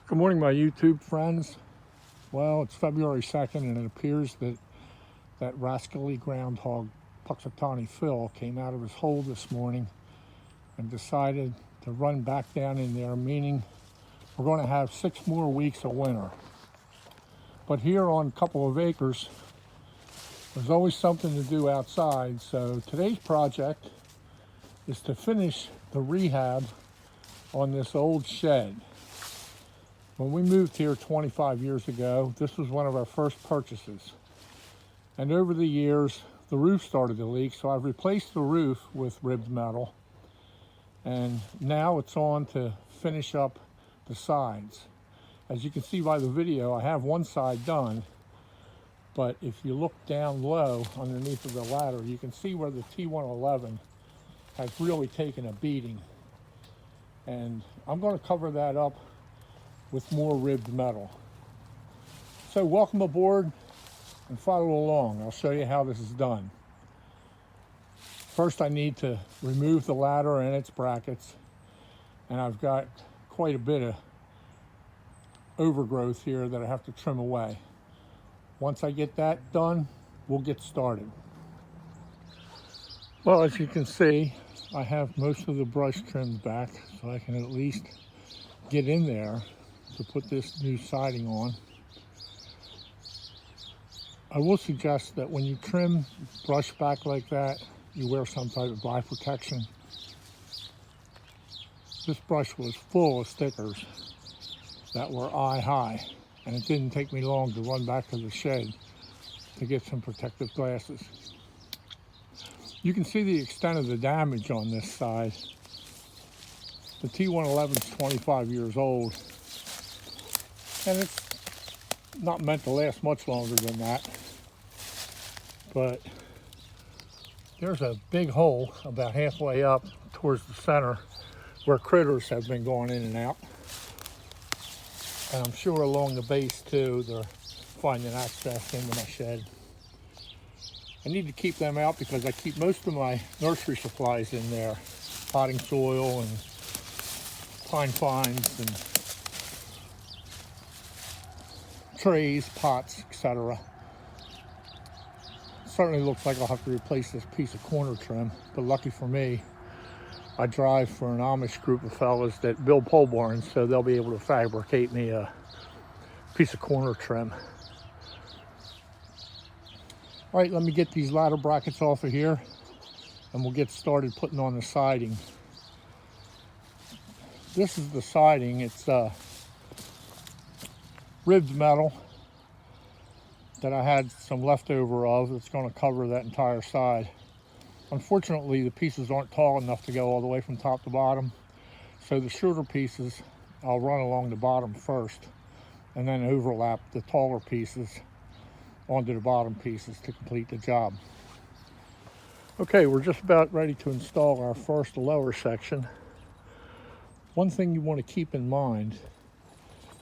Good morning, my YouTube friends. Well, it's February 2nd, and it appears that that rascally groundhog, Puxatawny Phil, came out of his hole this morning and decided to run back down in there, meaning we're going to have 6 more weeks of winter. But here on a couple of acres, there's always something to do outside, so today's project is to finish the rehab on this old shed. When we moved here 25 years ago, this was one of our first purchases. And over the years, the roof started to leak, so I've replaced the roof with ribbed metal. And now it's on to finish up the sides. As you can see by the video, I have one side done, but if you look down low underneath of the ladder, you can see where the T111 has really taken a beating. And I'm going to cover that up with more ribbed metal. So welcome aboard and follow along. I'll show you how this is done. First, I need to remove the ladder and its brackets, and I've got quite a bit of overgrowth here that I have to trim away. Once I get that done, we'll get started. Well, as you can see, I have most of the brush trimmed back, so I can at least get in there to put this new siding on. I will suggest that when you trim brush back like that, you wear some type of eye protection. This brush was full of stickers that were eye high, and it didn't take me long to run back to the shed to get some protective glasses. You can see the extent of the damage on this side. The T111 is 25 years old, and it's not meant to last much longer than that. But there's a big hole about halfway up towards the center where critters have been going in and out. And I'm sure along the base too, they're finding access into my shed. I need to keep them out because I keep most of my nursery supplies in there. Potting soil and pine fines and trays, pots, etc. Certainly looks like I'll have to replace this piece of corner trim, but lucky for me, I drive for an Amish group of fellas that build pole barns, so they'll be able to fabricate me a piece of corner trim. All right, let me get these ladder brackets off of here, and we'll get started putting on the siding. This is the siding. It's ribbed metal that I had some leftover of. It's going to cover that entire side. Unfortunately, the pieces aren't tall enough to go all the way from top to bottom, so the shorter pieces I'll run along the bottom first and then overlap the taller pieces onto the bottom pieces to complete the job. Okay, we're just about ready to install our first lower section. One thing you want to keep in mind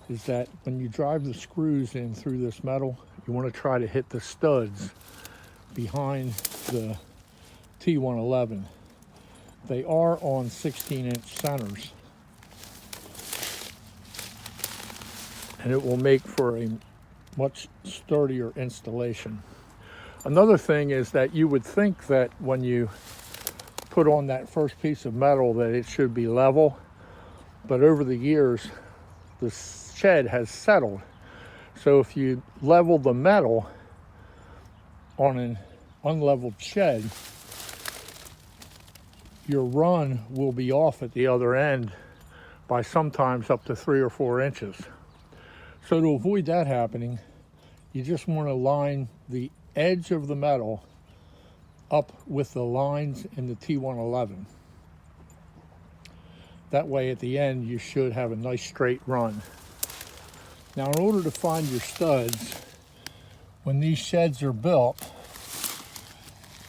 is that when you drive the screws in through this metal, you want to try to hit the studs behind the T111. They are on 16-inch centers, and it will make for a much sturdier installation. Another thing is that you would think that when you put on that first piece of metal that it should be level, but over the years the shed has settled. So if you level the metal on an unleveled shed, your run will be off at the other end by sometimes up to 3 or 4 inches. So to avoid that happening, you just want to line the edge of the metal up with the lines in the T111. That way at the end you should have a nice straight run. Now, in order to find your studs, when these sheds are built,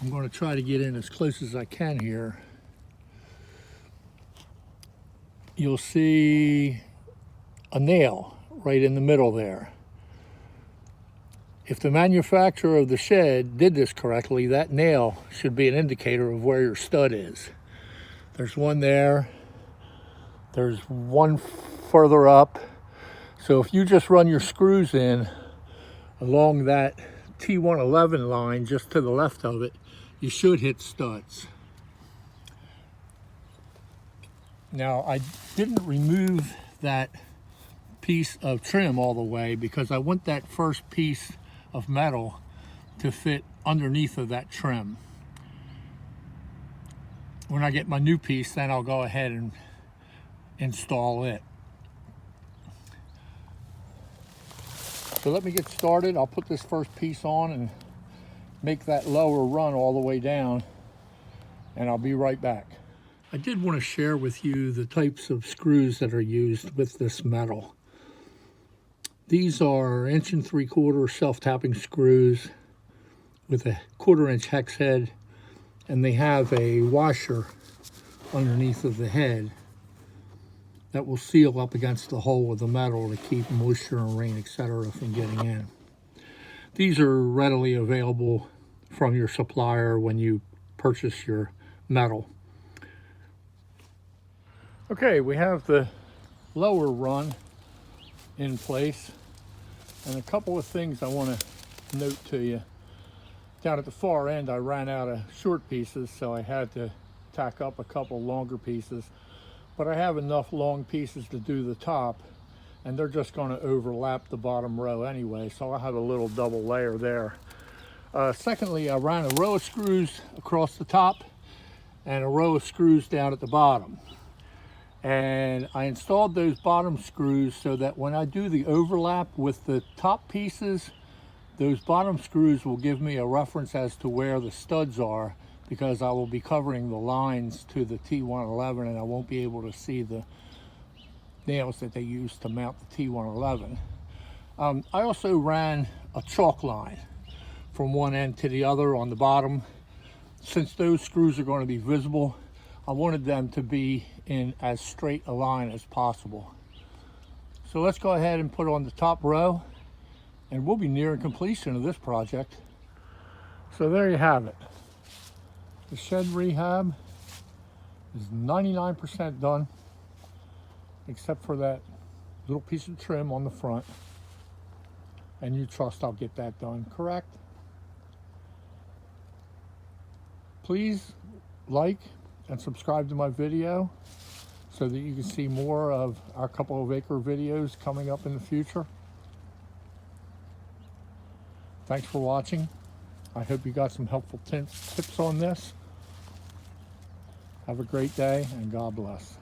I'm going to try to get in as close as I can here. You'll see a nail right in the middle there. If the manufacturer of the shed did this correctly, that nail should be an indicator of where your stud is. There's one there. There's one further up. So if you just run your screws in along that T111 line just to the left of it, you should hit studs. Now, I didn't remove that piece of trim all the way because I want that first piece of metal to fit underneath of that trim. When I get my new piece, then I'll go ahead and install it. So let me get started. I'll put this first piece on and make that lower run all the way down, and I'll be right back. I did want to share with you the types of screws that are used with this metal. These are 1 3/4 self-tapping screws with a 1/4 inch hex head, and they have a washer underneath of the head that will seal up against the hole of the metal to keep moisture and rain, etc. from getting in. These are readily available from your supplier when you purchase your metal. Okay, we have the lower run in place, and a couple of things I want to note to you. Down at the far end, I ran out of short pieces, so I had to tack up a couple longer pieces, but I have enough long pieces to do the top, and they're just going to overlap the bottom row anyway, so I'll have a little double layer there. Secondly, I ran a row of screws across the top and a row of screws down at the bottom. And I installed those bottom screws so that when I do the overlap with the top pieces, those bottom screws will give me a reference as to where the studs are, because I will be covering the lines to the T111 and I won't be able to see the nails that they use to mount the T111. I also ran a chalk line from one end to the other on the bottom. Since those screws are going to be visible, I wanted them to be in as straight a line as possible. So let's go ahead and put on the top row, and we'll be nearing completion of this project. So there you have it. The shed rehab is 99% done, except for that little piece of trim on the front. And you trust I'll get that done, correct? Please like and subscribe to my video so that you can see more of our couple of acre videos coming up in the future. Thanks for watching. I hope you got some helpful tips on this. Have a great day, and God bless.